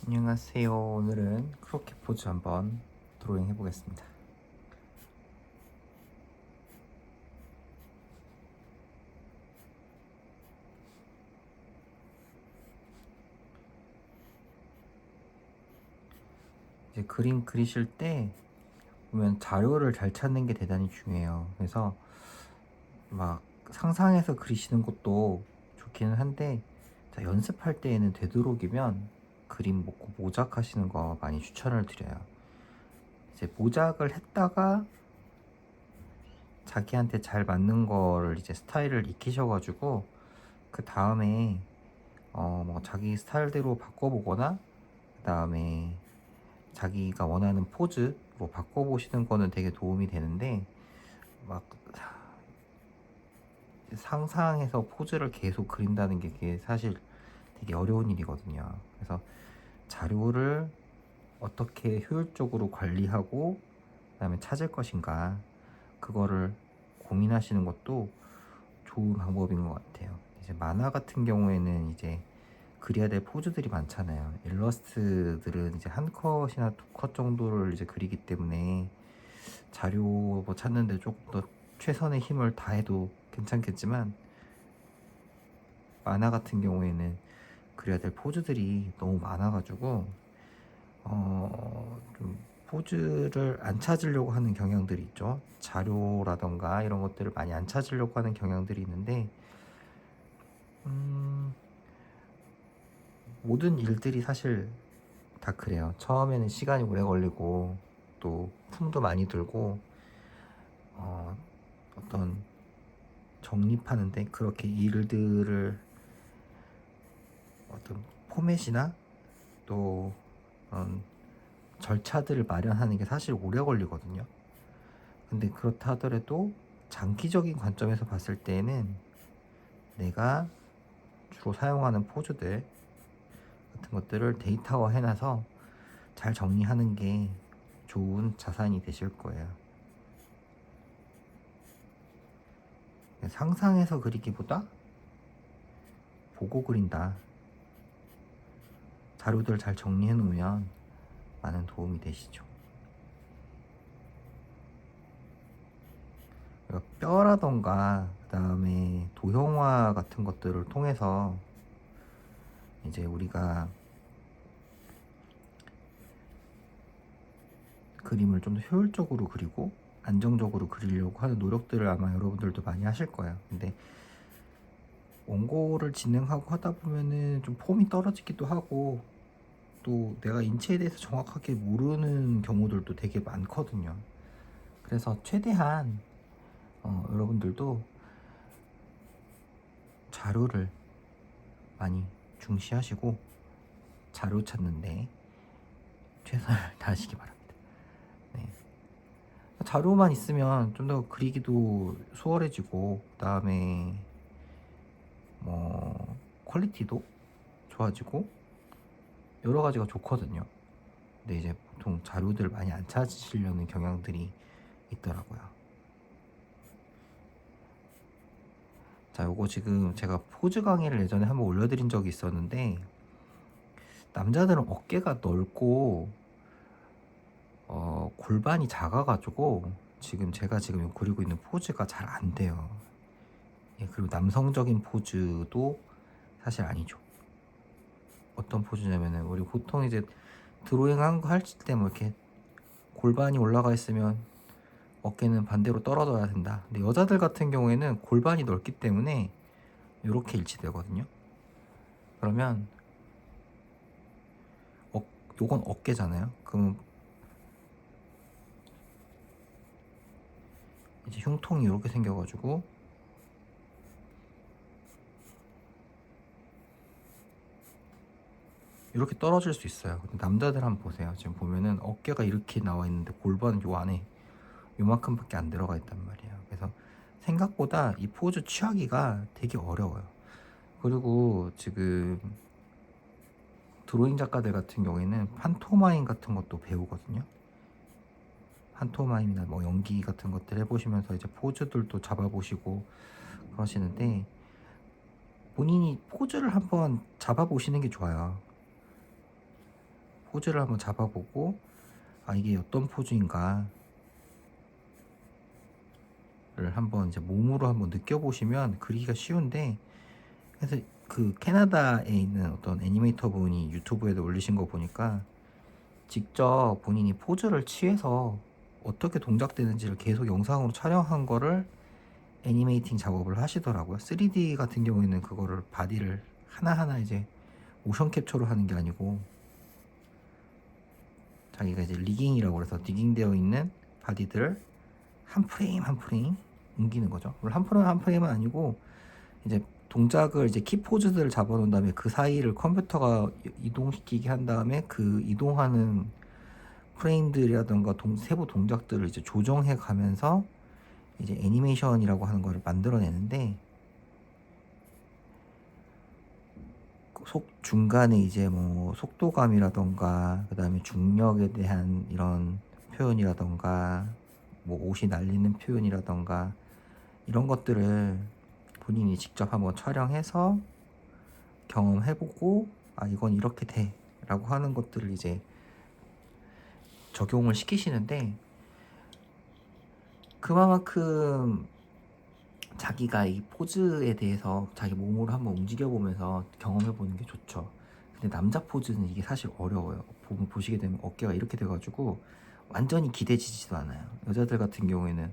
안녕하세요. 오늘은 크로켓 포즈 한번 드로잉 해보겠습니다. 이제 그림 그리실 때 보면 자료를 잘 찾는 게 대단히 중요해요. 그래서 막 상상해서 그리시는 것도 좋기는 한데, 연습할 때에는 되도록이면 그림 먹고 모작하시는 거 많이 추천을 드려요. 이제 모작을 했다가 자기한테 잘 맞는 거를 이제 스타일을 익히셔가지고 그 다음에 뭐 자기 스타일대로 바꿔보거나, 그 다음에 자기가 원하는 포즈로 바꿔보시는 거는 되게 도움이 되는데, 막 상상해서 포즈를 계속 그린다는 게 그게 사실 되게 어려운 일이거든요. 그래서 자료를 어떻게 효율적으로 관리하고 그다음에 찾을 것인가, 그거를 고민하시는 것도 좋은 방법인 것 같아요. 이제 만화 같은 경우에는 이제 그려야 될 포즈들이 많잖아요. 일러스트들은 이제 한 컷이나 두 컷 정도를 이제 그리기 때문에 자료 뭐 찾는데 조금 더 최선의 힘을 다해도 괜찮겠지만, 만화 같은 경우에는 그려야 될 포즈들이 너무 많아가지고 좀 포즈를 안 찾으려고 하는 경향들이 있죠. 자료라던가 이런 것들을 많이 안 찾으려고 하는 경향들이 있는데, 음, 모든 일들이 사실 다 그래요. 처음에는 시간이 오래 걸리고 또 품도 많이 들고, 어떤 정립하는데 그렇게 일들을, 어떤 포맷이나 또 그런 절차들을 마련하는 게 사실 오래 걸리거든요. 근데 그렇다 하더라도 장기적인 관점에서 봤을 때에는 내가 주로 사용하는 포즈들 같은 것들을 데이터화 해놔서 잘 정리하는 게 좋은 자산이 되실 거예요. 상상해서 그리기보다 보고 그린다. 자료들 잘 정리해 놓으면 많은 도움이 되시죠. 그러니까 뼈라던가 그다음에 도형화 같은 것들을 통해서 이제 우리가 그림을 좀 더 효율적으로 그리고 안정적으로 그리려고 하는 노력들을 아마 여러분들도 많이 하실 거예요. 근데 원고를 진행하고 하다 보면은 좀 폼이 떨어지기도 하고, 또 내가 인체에 대해서 정확하게 모르는 경우들도 되게 많거든요. 그래서 최대한 여러분들도 자료를 많이 중시하시고 자료 찾는데 최선을 다하시기 바랍니다. 네. 자료만 있으면 좀 더 그리기도 수월해지고, 그 다음에 뭐 퀄리티도 좋아지고 여러 가지가 좋거든요. 근데 이제 보통 자료들 많이 안 찾으시려는 경향들이 있더라고요. 자, 요거 지금 제가 포즈 강의를 예전에 한번 올려드린 적이 있었는데, 남자들은 어깨가 넓고 골반이 작아가지고 지금 제가 지금 그리고 있는 포즈가 잘 안 돼요. 예, 그리고 남성적인 포즈도 사실 아니죠. 어떤 포즈냐면은, 우리 보통 이제 드로잉 한 거 할 때 뭐 이렇게 골반이 올라가 있으면 어깨는 반대로 떨어져야 된다. 근데 여자들 같은 경우에는 골반이 넓기 때문에 이렇게 일치되거든요. 그러면 요건 어깨잖아요. 그럼 이제 흉통이 이렇게 생겨가지고 이렇게 떨어질 수 있어요. 근데 남자들 한번 보세요. 지금 보면은 어깨가 이렇게 나와 있는데 골반은 요 안에 요만큼밖에 안 들어가 있단 말이에요. 그래서 생각보다 이 포즈 취하기가 되게 어려워요. 그리고 지금 드로잉 작가들 같은 경우에는 판토마임 같은 것도 배우거든요. 판토마임이나 뭐 연기 같은 것들 해보시면서 이제 포즈들도 잡아보시고 그러시는데, 본인이 포즈를 한번 잡아보시는 게 좋아요. 포즈를 한번 잡아보고 이게 어떤 포즈인가를 한번 이제 몸으로 한번 느껴보시면 그리기가 쉬운데, 그래서 그 캐나다에 있는 어떤 애니메이터 분이 유튜브에도 올리신 거 보니까 직접 본인이 포즈를 취해서 어떻게 동작되는지를 계속 영상으로 촬영한 거를 애니메이팅 작업을 하시더라고요. 3D 같은 경우에는 그거를 바디를 하나하나 이제 모션 캡처로 하는 게 아니고 자기가 이제 리깅이라고 해서 디깅되어 있는 바디들을 한 프레임 한 프레임 옮기는 거죠. 물론 한 프레임 한 프레임은 아니고 이제 동작을 이제 키 포즈들을 잡아놓은 다음에 그 사이를 컴퓨터가 이동시키게 한 다음에 그 이동하는 프레임들이라던가 세부 동작들을 이제 조정해 가면서 이제 애니메이션이라고 하는 거를 만들어내는데, 중간에 이제 뭐 속도감이라던가 그 다음에 중력에 대한 이런 표현이라던가 뭐 옷이 날리는 표현이라던가 이런 것들을 본인이 직접 한번 촬영해서 경험해보고 이건 이렇게 돼 라고 하는 것들을 이제 적용을 시키시는데, 그만큼 자기가 이 포즈에 대해서 자기 몸으로 한번 움직여보면서 경험해보는 게 좋죠. 근데 남자 포즈는 이게 사실 어려워요. 보시게 되면 어깨가 이렇게 돼가지고 완전히 기대지지도 않아요. 여자들 같은 경우에는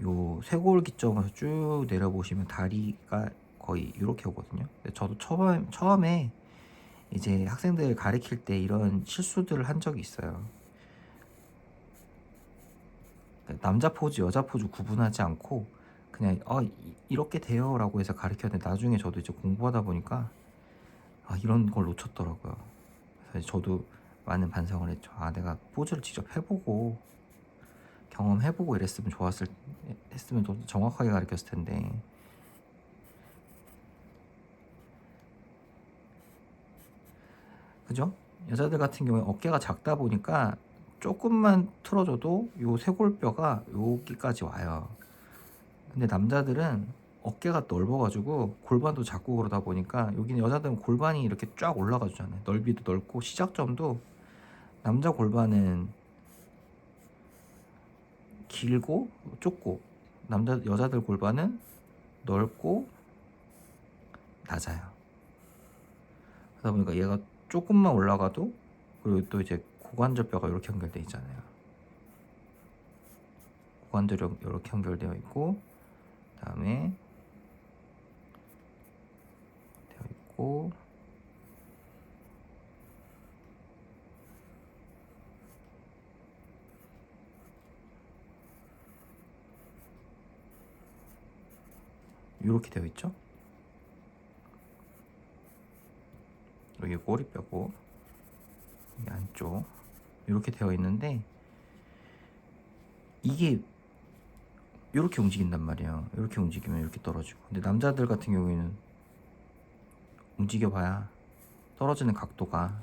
요 쇄골기점에서 쭉 내려보시면 다리가 거의 이렇게 오거든요. 저도 처음에 이제 학생들 가르칠 때 이런 실수들을 한 적이 있어요. 남자 포즈, 여자 포즈 구분하지 않고 그냥 이렇게 돼요 라고 해서 가르쳤는데, 나중에 저도 이제 공부하다 보니까 이런 걸 놓쳤더라고요. 그래서 저도 많은 반성을 했죠. 내가 포즈를 직접 해보고 경험해보고 했으면 더 정확하게 가르쳤을 텐데. 그죠? 여자들 같은 경우에 어깨가 작다 보니까 조금만 틀어줘도 요 쇄골뼈가 여기까지 와요. 근데 남자들은 어깨가 넓어가지고 골반도 작고 그러다 보니까, 여기는 여자들은 골반이 이렇게 쫙 올라가 주잖아요. 넓이도 넓고 시작점도 남자 골반은 길고 좁고 여자들 골반은 넓고 낮아요. 그러다 보니까 얘가 조금만 올라가도, 그리고 또 이제 고관절뼈가 이렇게 연결되어 있잖아요. 고관절이 이렇게 연결되어 있고, 그다음에 되어 있고, 이렇게 되어 있죠. 여기 꼬리뼈고 여기 안쪽 이렇게 되어 있는데, 이게 이렇게 움직인단 말이에요. 이렇게 움직이면 이렇게 떨어지고. 근데 남자들 같은 경우에는 움직여봐야 떨어지는 각도가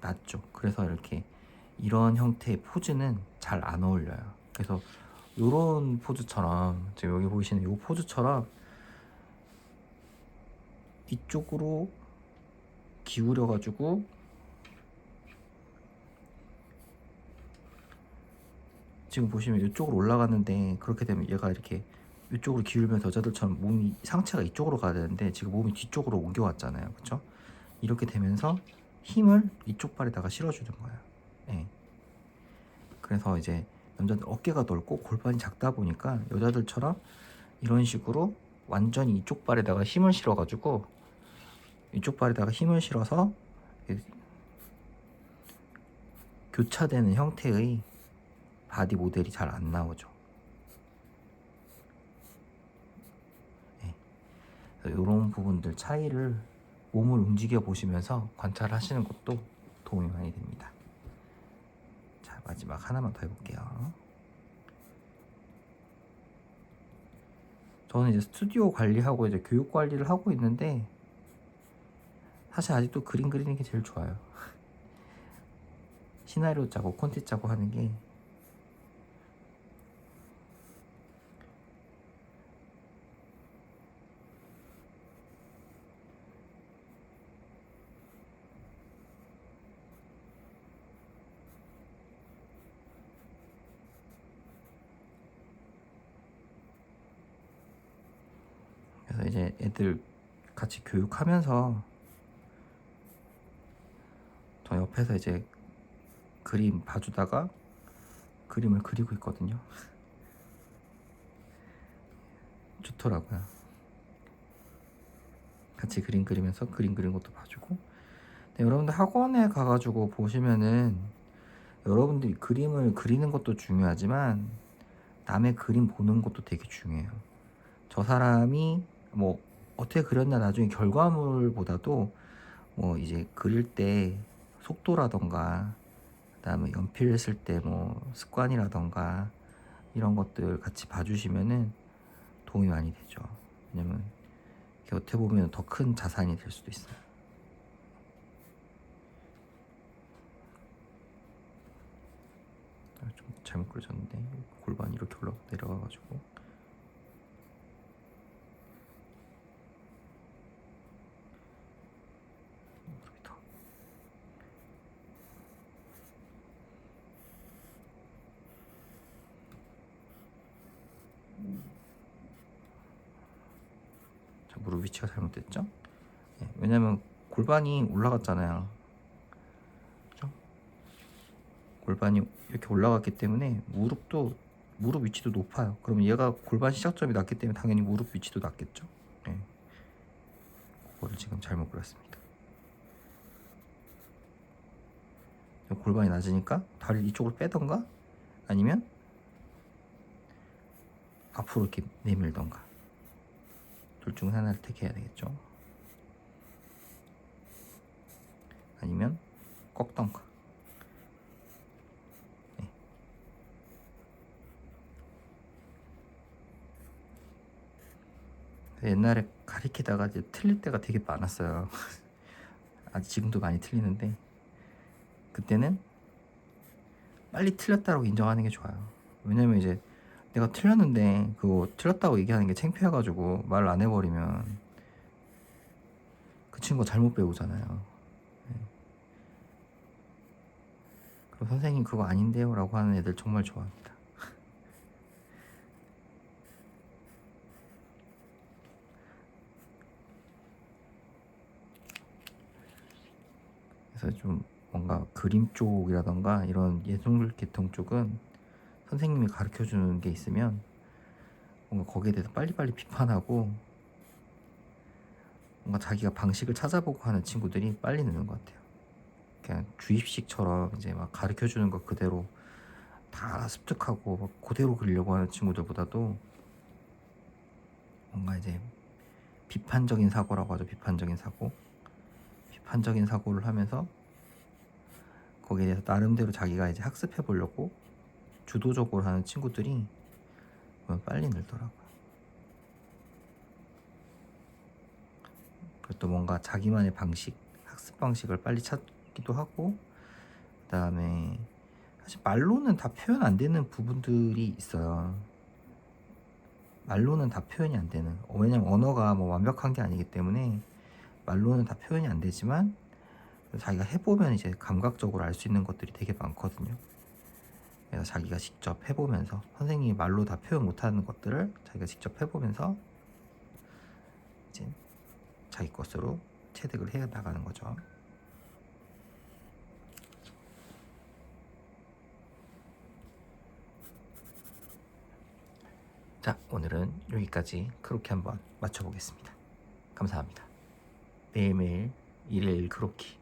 낮죠. 그래서 이런 형태의 포즈는 잘 안 어울려요. 그래서 이런 포즈처럼, 지금 여기 보이시는 이 포즈처럼 이쪽으로 기울여 가지고 지금 보시면 이쪽으로 올라갔는데, 그렇게 되면 얘가 이렇게 이쪽으로 기울면서 여자들처럼 상체가 이쪽으로 가야 되는데 지금 몸이 뒤쪽으로 옮겨왔잖아요. 그쵸? 이렇게 되면서 힘을 이쪽 발에다가 실어주는 거예요. 네. 그래서 이제 남자들 어깨가 넓고 골반이 작다 보니까 여자들처럼 이런 식으로 완전히 이쪽 발에다가 힘을 실어가지고, 이쪽 발에다가 힘을 실어서 교차되는 형태의 바디 모델이 잘 안 나오죠. 네. 이런 부분들 차이를 몸을 움직여 보시면서 관찰하시는 것도 도움이 많이 됩니다. 자, 마지막 하나만 더 해볼게요. 저는 이제 스튜디오 관리하고 이제 교육 관리를 하고 있는데, 사실 아직도 그림 그리는 게 제일 좋아요. 시나리오 짜고 콘텐츠 짜고 하는 게. 이제 애들 같이 교육하면서 저 옆에서 이제 그림 봐주다가 그림을 그리고 있거든요. 좋더라고요. 같이 그림 그리면서 그림 그리는 것도 봐주고. 네, 여러분들 학원에 가가지고 보시면은 여러분들이 그림을 그리는 것도 중요하지만 남의 그림 보는 것도 되게 중요해요. 저 사람이 뭐 어떻게 그렸나 나중에 결과물보다도 뭐 이제 그릴 때 속도라던가 그다음에 연필 쓸 때 뭐 습관이라던가 이런 것들 같이 봐주시면은 도움이 많이 되죠. 왜냐면 이렇게 어떻게 보면 더 큰 자산이 될 수도 있어요. 좀 잘못 그려졌는데 골반이 이렇게 올라 내려가가지고 무릎이 더. 자, 무릎 위치가 잘못됐죠? 네, 왜냐면 골반이 올라갔잖아요. 그죠? 골반이 이렇게 올라갔기 때문에 무릎 위치도 높아요. 그럼 얘가 골반 시작점이 낮기 때문에 당연히 무릎 위치도 낮겠죠. 네. 그거를 지금 잘못 그렸습니다. 골반이 낮으니까 다리를 이쪽으로 빼던가 아니면 앞으로 이렇게 내밀던가 둘 중 하나를 택해야 되겠죠. 아니면 꺾던가. 네. 옛날에 가리키다가 이제 틀릴 때가 되게 많았어요. 아직 지금도 많이 틀리는데 그때는 빨리 틀렸다고 인정하는 게 좋아요. 왜냐면 이제 내가 틀렸는데 그거 틀렸다고 얘기하는 게 창피해가지고 말을 안 해버리면 그 친구가 잘못 배우잖아요. 네. 그리고 선생님 그거 아닌데요 라고 하는 애들 정말 좋아합니다. 그래서 좀 뭔가 그림 쪽이라던가 이런 예술 계통 쪽은 선생님이 가르쳐 주는 게 있으면 뭔가 거기에 대해서 빨리빨리 비판하고 뭔가 자기가 방식을 찾아보고 하는 친구들이 빨리 느는 것 같아요. 그냥 주입식처럼 이제 막 가르쳐 주는 거 그대로 다 습득하고 막 그대로 그리려고 하는 친구들보다도 뭔가 이제 비판적인 사고라고 하죠. 비판적인 사고를 하면서 거기에 대해서 나름대로 자기가 이제 학습해 보려고 주도적으로 하는 친구들이 빨리 늘더라고요. 그리고 또 뭔가 자기만의 방식, 학습 방식을 빨리 찾기도 하고, 그 다음에 사실 말로는 다 표현 안 되는 부분들이 있어요. 말로는 다 표현이 안 되는. 왜냐면 언어가 뭐 완벽한 게 아니기 때문에 말로는 다 표현이 안 되지만 자기가 해보면 이제 감각적으로 알 수 있는 것들이 되게 많거든요. 그래서 자기가 직접 해보면서 선생님이 말로 다 표현 못하는 것들을 자기가 직접 해보면서 이제 자기 것으로 체득을 해 나가는 거죠. 자, 오늘은 여기까지 크로키 한번 맞춰보겠습니다. 감사합니다. 매일매일 일일 크로키